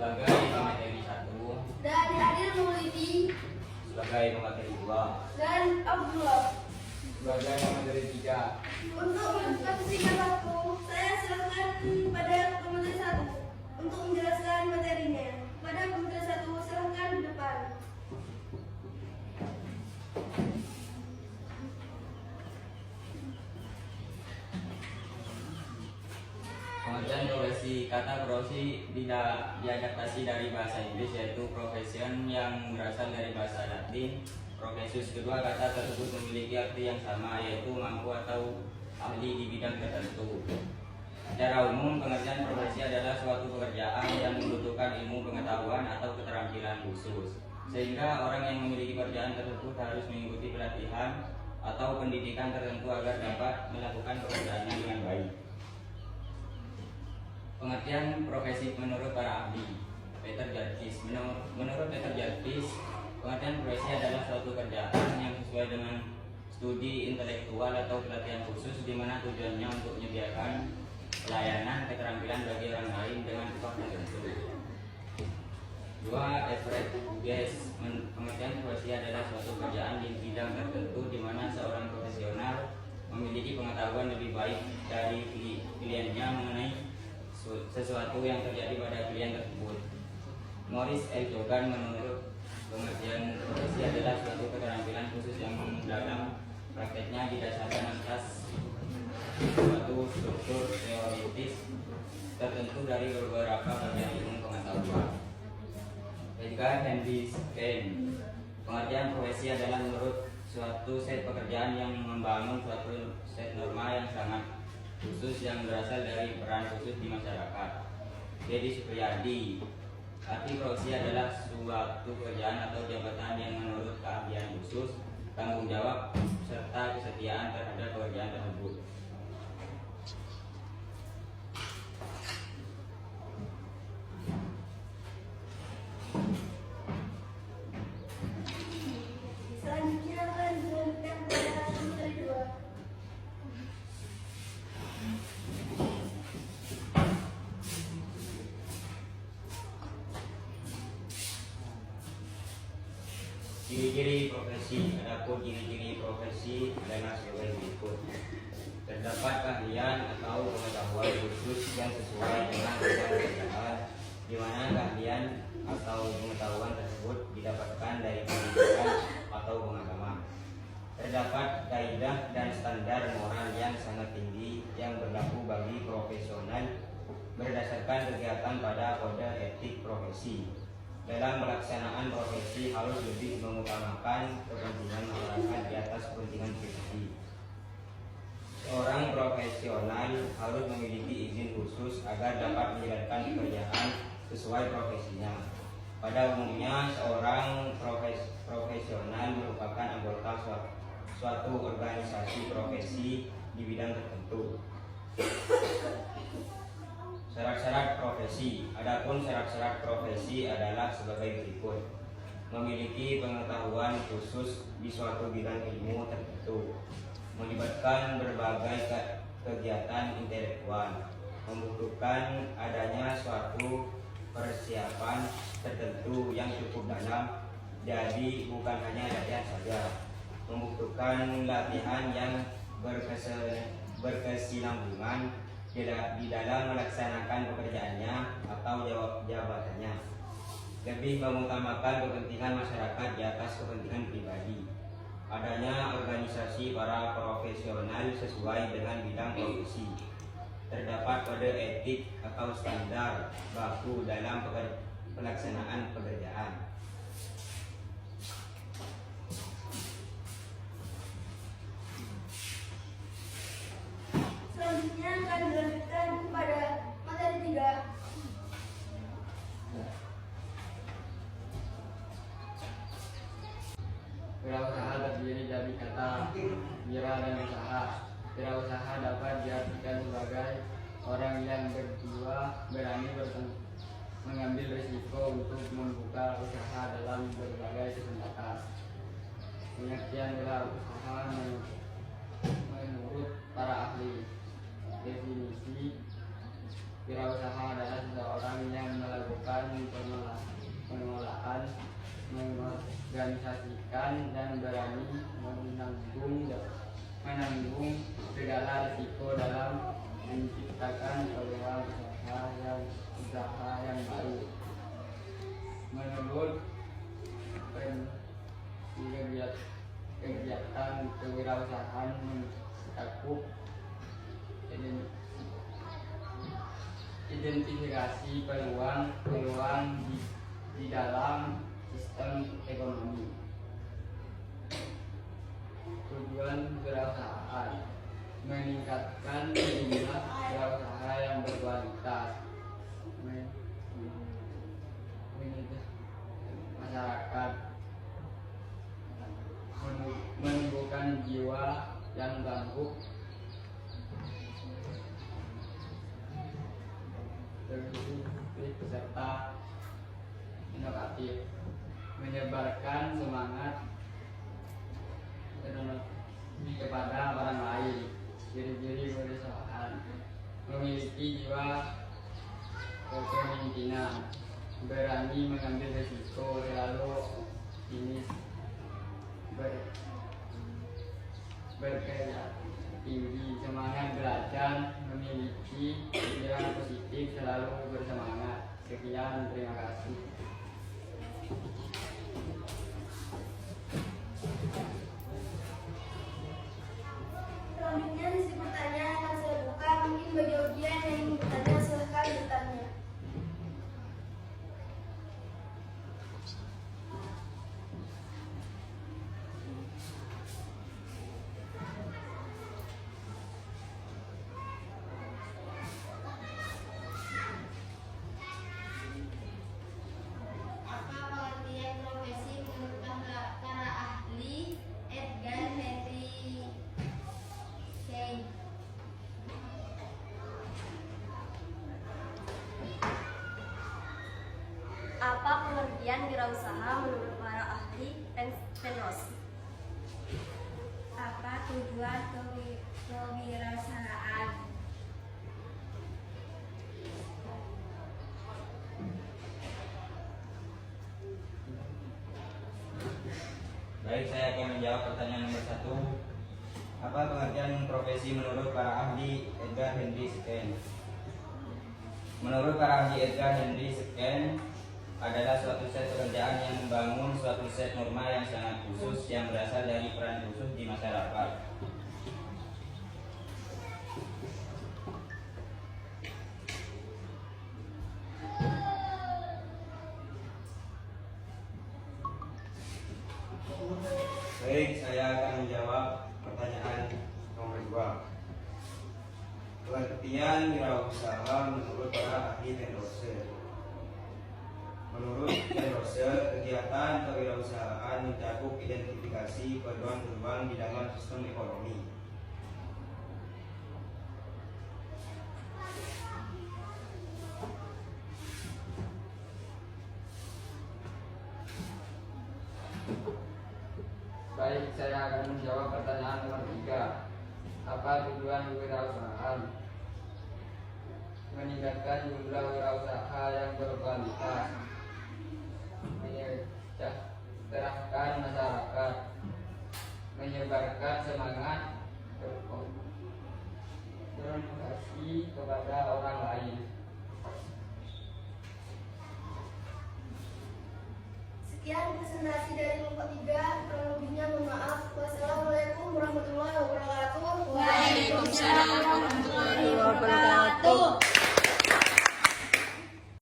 sebagai pemateri 1 dan Adil Maulidi sebagai pemateri 2 dan Abdullah sebagai pemateri 3. untuk melanjutkan singkat waktu. Saya silakan pada pemateri 1 untuk menjelaskan materinya. Pada pemateri 1 silakan di depan. Pengertian profesi. Kata profesi diadaptasi dari bahasa Inggris, yaitu profession yang berasal dari bahasa Latin. Profesius kedua, kata tersebut memiliki arti yang sama, yaitu mampu atau ahli di bidang tertentu. Secara umum, pengertian profesi adalah suatu pekerjaan yang membutuhkan ilmu pengetahuan atau keterampilan khusus, sehingga orang yang memiliki pekerjaan tersebut harus mengikuti pelatihan atau pendidikan tertentu agar dapat melakukan pekerjaannya dengan baik. Pengertian profesi menurut para ahli. Peter Jarvis. Menurut Peter Jarvis, pengertian profesi adalah suatu pekerjaan yang sesuai dengan studi intelektual atau pelatihan khusus, di mana tujuannya untuk menyediakan pelayanan keterampilan bagi orang lain dengan upah tertentu. 2. Everett Hughes. Pengertian profesi adalah suatu pekerjaan di bidang tertentu, di mana seorang profesional memiliki pengetahuan lebih baik dari kliennya mengenai sesuatu yang terjadi pada klien tersebut. Morris L. Jogan. Menurut pengertian profesi adalah suatu keterampilan khusus yang dalam prakteknya didasarkan atas suatu struktur teoritis tertentu dari beberapa bagian ilmu pengetahuan. Ketiga, Henry Stein. Pengertian profesi adalah menurut suatu set pekerjaan yang membangun suatu set norma yang sangat khusus yang berasal dari peran khusus di masyarakat. Dedi Supriyadi. Arti profesi adalah suatu pekerjaan atau jabatan yang menurut keahlian khusus, tanggung jawab, serta kesetiaan terhadap pekerjaan tersebut. Selanjutnya akan dilanjutkan pada pemateri 2. Ciri-ciri profesi. Adapun ciri-ciri profesi adalah sebagai berikut. Terdapat keahlian atau pengetahuan khusus yang sesuai dengan bidang pekerjaan, di mana keahlian atau pengetahuan tersebut didapatkan dari pendidikan atau pengalaman. Terdapat kaidah dan standar moral yang sangat tinggi yang berlaku bagi profesional berdasarkan kegiatan pada kode etik profesi. Dalam pelaksanaan profesi harus lebih mengutamakan kepentingan masyarakat di atas kepentingan pribadi. Seorang profesional harus memiliki izin khusus agar dapat menjalankan pekerjaan sesuai profesinya. Pada umumnya, seorang profesional merupakan anggota suatu organisasi profesi di bidang tertentu. Syarat-syarat profesi. Adapun syarat-syarat profesi adalah sebagai berikut. Memiliki pengetahuan khusus di suatu bidang ilmu tertentu. Melibatkan berbagai kegiatan intelektual. Membutuhkan adanya suatu persiapan tertentu yang cukup dalam, jadi bukan hanya latihan saja. Membutuhkan latihan yang berkesinambungan di dalam melaksanakan pekerjaannya atau jabatannya. Lebih mengutamakan kepentingan masyarakat di atas kepentingan pribadi. Adanya organisasi para profesional sesuai dengan bidang profesi. Terdapat kode etik atau standar baku dalam pelaksanaan pekerjaan. Selanjutnya akan dilanjutkan pada materi 3. Wirausaha terdiri dari kata wira dan usaha. Wirausaha dapat diartikan sebagai orang yang berani mengambil risiko untuk membuka usaha dalam berbagai kesempatan. Pengertian wirausaha menurut para ahli. Definisi Wirausaha adalah seseorang yang melakukan pengelolaan, mengorganisasikan, dan berani menanggung segala risiko dalam menciptakan peluang usaha yang baru. Menurut kegiatan kewirausahaan mencakup identifikasi peluang di dalam sistem ekonomi. Tujuan kewirausahaan meningkatkan jumlah wirausaha yang berkualitas, masyarakat, menumbuhkan jiwa yang tangguh, serta inovatif, menyebarkan semangat kepada orang lain. Ciri-ciri kewirausahaan: memiliki jiwa kepemimpinan, berani mengambil risiko, selalu optimis, berkarya tinggi, semangat belajar, memiliki pikiran positif, selalu bersemangat. Sekian, terima kasih. Selanjutnya sesi pertanyaan akan saya buka. Mungkin bagi audiens yang ingin bertanya, silahkan bertanya. Apa pengertian profesi menurut para ahli Edgar Henry Shane? Apa pengertian wirausaha menurut para ahli Penrose? Apa tujuan kewirausahaan? Baik, saya akan menjawab pertanyaan nomor 1. Apa pengertian profesi menurut para ahli Edgar Henry Shane? Menurut para ahli Edgar Henry Shane adalah suatu set pekerjaan yang membangun suatu set norma yang sangat khusus yang berasal dari peran khusus di masyarakat. Baik, saya akan menjawab pertanyaan nomor 2. Pengertian wirausaha menurut para ahli Penrose. Menurut Penrose, kegiatan kewirausahaan mencakup identifikasi peluang-peluang di dalam sistem ekonomi. Baik, saya akan menjawab pertanyaan nomor 3. Apa tujuan kewirausahaan? Meningkatkan jumlah wirausaha yang berkualitas, menyejahterakan masyarakat, menyebarkan semangat berkontribusi kepada orang lain. Sekian presentasi dari kelompok 3. Kurang lebihnya mohon maaf. Wassalamualaikum